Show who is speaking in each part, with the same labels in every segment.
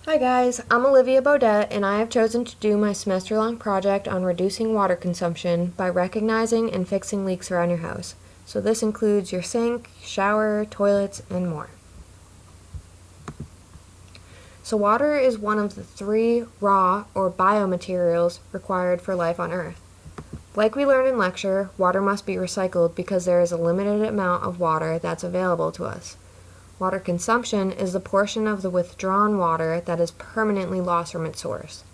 Speaker 1: Hi guys, I'm Olivia Baudet and I have chosen to do my semester-long project on reducing water consumption by recognizing and fixing leaks around your house. So this includes your sink, shower, toilets, and more. So water is one of the 3 raw or biomaterials required for life on Earth. Like we learned in lecture, water must be recycled because there is a limited amount of water that's available to us. Water consumption is the portion of the withdrawn water that is permanently lost from its source.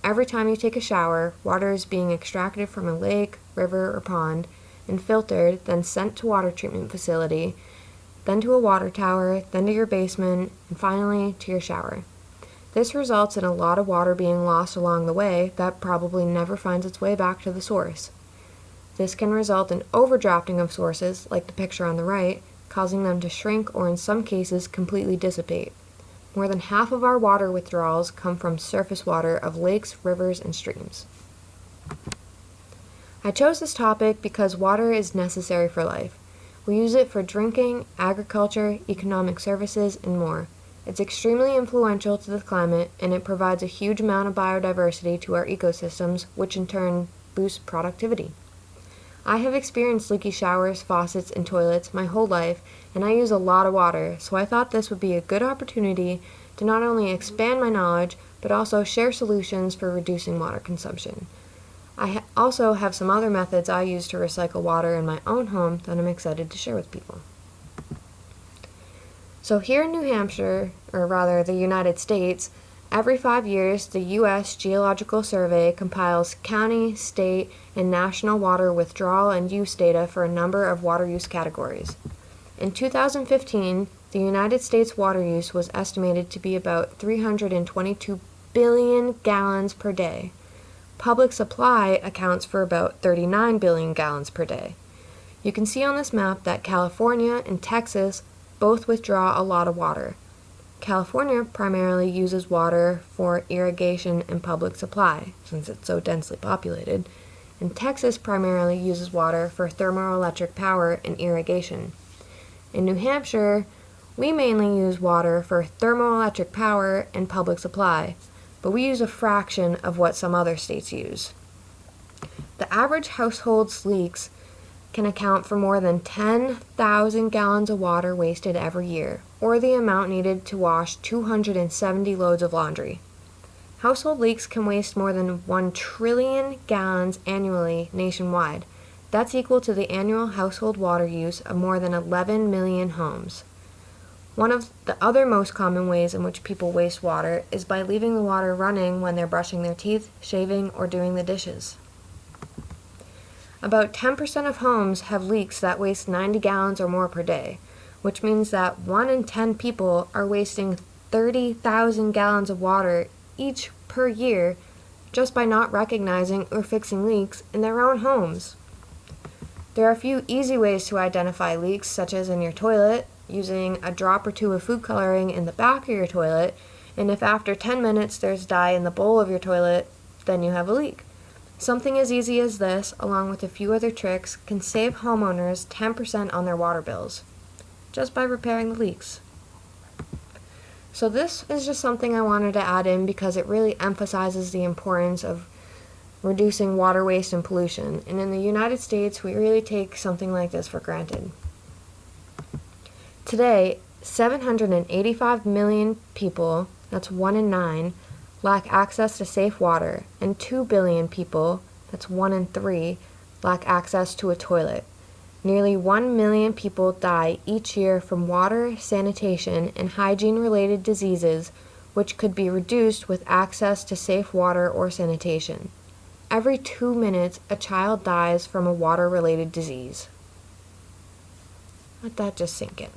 Speaker 1: Every time you take a shower, water is being extracted from a lake, river, or pond and filtered, then sent to a water treatment facility, then to a water tower, then to your basement, and finally to your shower. This results in a lot of water being lost along the way that probably never finds its way back to the source. This can result in overdrafting of sources, like the picture on the right, causing them to shrink or in some cases completely dissipate. More than half of our water withdrawals come from surface water of lakes, rivers, and streams. I chose this topic because water is necessary for life. We use it for drinking, agriculture, economic services, and more. It's extremely influential to the climate, and it provides a huge amount of biodiversity to our ecosystems, which in turn boosts productivity. I have experienced leaky showers, faucets, and toilets my whole life, and I use a lot of water, so I thought this would be a good opportunity to not only expand my knowledge, but also share solutions for reducing water consumption. I also have some other methods I use to recycle water in my own home that I'm excited to share with people. So here in New Hampshire, or rather the United States, every 5 years, the U.S. Geological Survey compiles county, state, and national water withdrawal and use data for a number of water use categories. In 2015, the United States water use was estimated to be about 322 billion gallons per day. Public supply accounts for about 39 billion gallons per day. You can see on this map that California and Texas both withdraw a lot of water. California primarily uses water for irrigation and public supply, since it's so densely populated, and Texas primarily uses water for thermoelectric power and irrigation. In New Hampshire, we mainly use water for thermoelectric power and public supply, but we use a fraction of what some other states use. The average household's leaks can account for more than 10,000 gallons of water wasted every year, or the amount needed to wash 270 loads of laundry. Household leaks can waste more than 1 trillion gallons annually nationwide. That's equal to the annual household water use of more than 11 million homes. One of the other most common ways in which people waste water is by leaving the water running when they're brushing their teeth, shaving, or doing the dishes. About 10% of homes have leaks that waste 90 gallons or more per day, which means that 1 in 10 people are wasting 30,000 gallons of water each per year just by not recognizing or fixing leaks in their own homes. There are a few easy ways to identify leaks, such as in your toilet, using a drop or two of food coloring in the back of your toilet, and if after 10 minutes there's dye in the bowl of your toilet, then you have a leak. Something as easy as this, along with a few other tricks, can save homeowners 10% on their water bills, just by repairing the leaks. So this is just something I wanted to add in because it really emphasizes the importance of reducing water waste and pollution, and in the United States, we really take something like this for granted. Today, 785 million people, that's 1 in 9, lack access to safe water, and 2 billion people, that's 1 in 3, lack access to a toilet. Nearly 1 million people die each year from water, sanitation, and hygiene-related diseases, which could be reduced with access to safe water or sanitation. Every 2 minutes, a child dies from a water-related disease. Let that just sink in.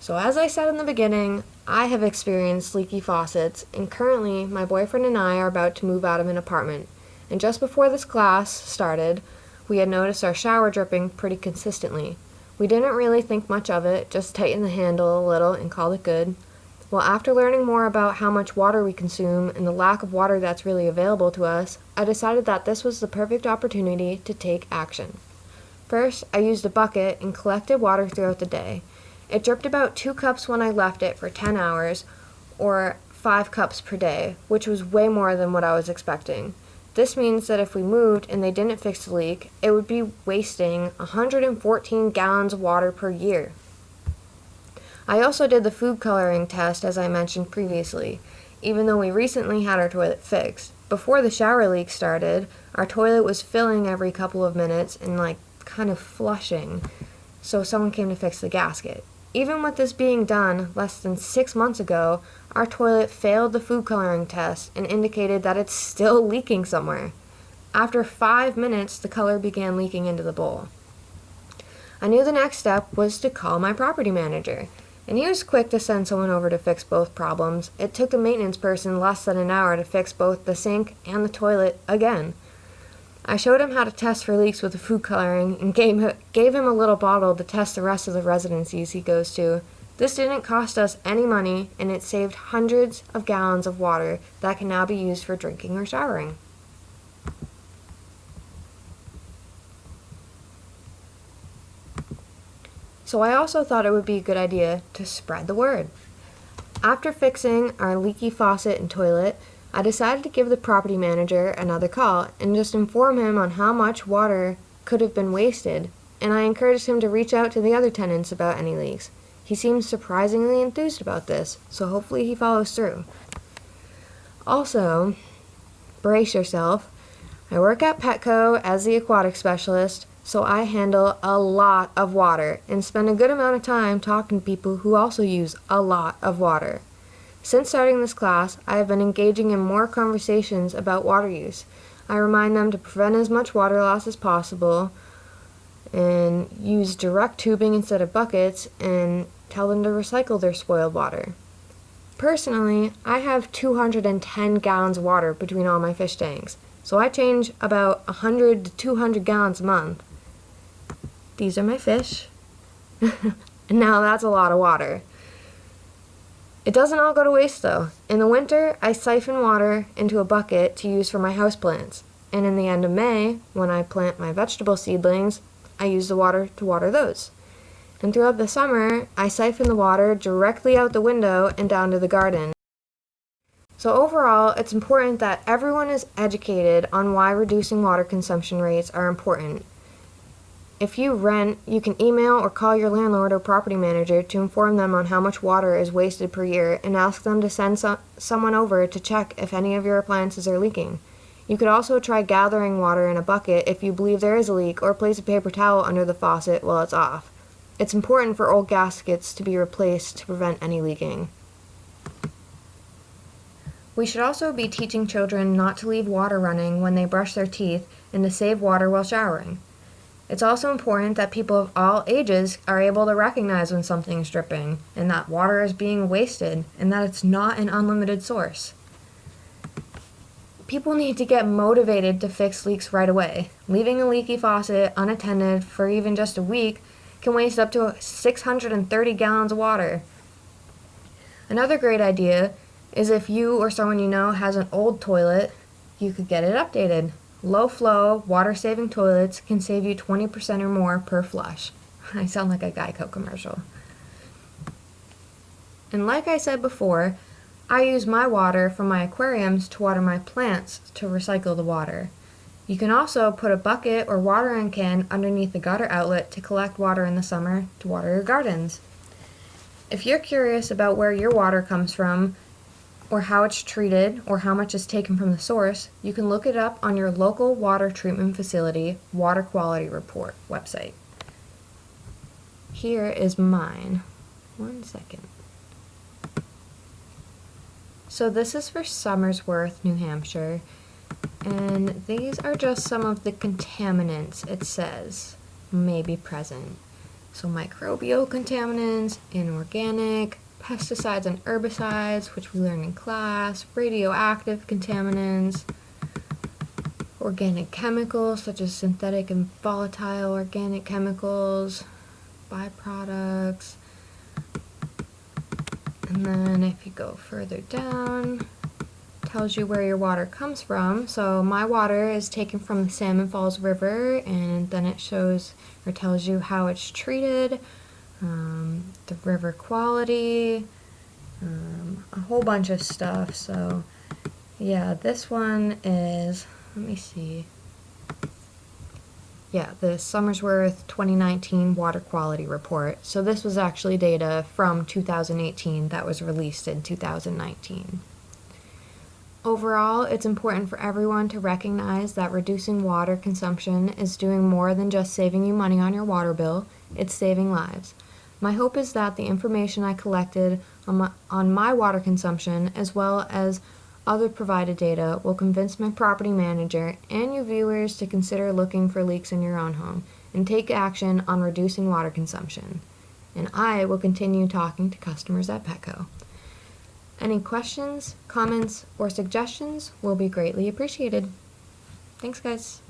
Speaker 1: So as I said in the beginning, I have experienced leaky faucets, and currently my boyfriend and I are about to move out of an apartment. And just before this class started, we had noticed our shower dripping pretty consistently. We didn't really think much of it, just tightened the handle a little and called it good. Well, after learning more about how much water we consume and the lack of water that's really available to us, I decided that this was the perfect opportunity to take action. First, I used a bucket and collected water throughout the day. It dripped about 2 cups when I left it for 10 hours, or 5 cups per day, which was way more than what I was expecting. This means that if we moved and they didn't fix the leak, it would be wasting 114 gallons of water per year. I also did the food coloring test, as I mentioned previously, even though we recently had our toilet fixed. Before the shower leak started, our toilet was filling every couple of minutes and kind of flushing, so someone came to fix the gasket. Even with this being done less than 6 months ago, our toilet failed the food coloring test and indicated that it's still leaking somewhere. After 5 minutes, the color began leaking into the bowl. I knew the next step was to call my property manager, and he was quick to send someone over to fix both problems. It took the maintenance person less than an hour to fix both the sink and the toilet again. I showed him how to test for leaks with the food coloring and gave him a little bottle to test the rest of the residencies he goes to. This didn't cost us any money, and it saved hundreds of gallons of water that can now be used for drinking or showering. So I also thought it would be a good idea to spread the word. After fixing our leaky faucet and toilet, I decided to give the property manager another call and just inform him on how much water could have been wasted, and I encouraged him to reach out to the other tenants about any leaks. He seems surprisingly enthused about this, so hopefully he follows through. Also, brace yourself. I work at Petco as the aquatic specialist, so I handle a lot of water and spend a good amount of time talking to people who also use a lot of water. Since starting this class, I have been engaging in more conversations about water use. I remind them to prevent as much water loss as possible and use direct tubing instead of buckets, and tell them to recycle their spoiled water. Personally, I have 210 gallons of water between all my fish tanks, so I change about 100 to 200 gallons a month. These are my fish. And now that's a lot of water. It doesn't all go to waste though. In the winter, I siphon water into a bucket to use for my houseplants. And in the end of May, when I plant my vegetable seedlings, I use the water to water those. And throughout the summer, I siphon the water directly out the window and down to the garden. So overall, it's important that everyone is educated on why reducing water consumption rates are important. If you rent, you can email or call your landlord or property manager to inform them on how much water is wasted per year and ask them to send someone over to check if any of your appliances are leaking. You could also try gathering water in a bucket if you believe there is a leak, or place a paper towel under the faucet while it's off. It's important for old gaskets to be replaced to prevent any leaking. We should also be teaching children not to leave water running when they brush their teeth and to save water while showering. It's also important that people of all ages are able to recognize when something is dripping and that water is being wasted and that it's not an unlimited source. People need to get motivated to fix leaks right away. Leaving a leaky faucet unattended for even just a week can waste up to 630 gallons of water. Another great idea is if you or someone you know has an old toilet, you could get it updated. Low-flow, water-saving toilets can save you 20% or more per flush. I sound like a Geico commercial. And like I said before, I use my water from my aquariums to water my plants to recycle the water. You can also put a bucket or watering can underneath the gutter outlet to collect water in the summer to water your gardens. If you're curious about where your water comes from, or how it's treated, or how much is taken from the source, you can look it up on your local water treatment facility water quality report website. Here is mine. 1 second. So this is for Somersworth, New Hampshire, and these are just some of the contaminants it says may be present. So microbial contaminants, inorganic, pesticides and herbicides, which we learned in class, radioactive contaminants, organic chemicals such as synthetic and volatile organic chemicals, byproducts, and then if you go further down, tells you where your water comes from. So my water is taken from the Salmon Falls River, and then it shows or tells you how it's treated, the river quality, a whole bunch of stuff. So yeah, this one is, let me see. Yeah, the Somersworth 2019 Water Quality Report. So this was actually data from 2018 that was released in 2019. Overall, it's important for everyone to recognize that reducing water consumption is doing more than just saving you money on your water bill, it's saving lives. My hope is that the information I collected on my water consumption, as well as other provided data, will convince my property manager and you viewers to consider looking for leaks in your own home and take action on reducing water consumption. And I will continue talking to customers at Petco. Any questions, comments, or suggestions will be greatly appreciated. Thanks, guys.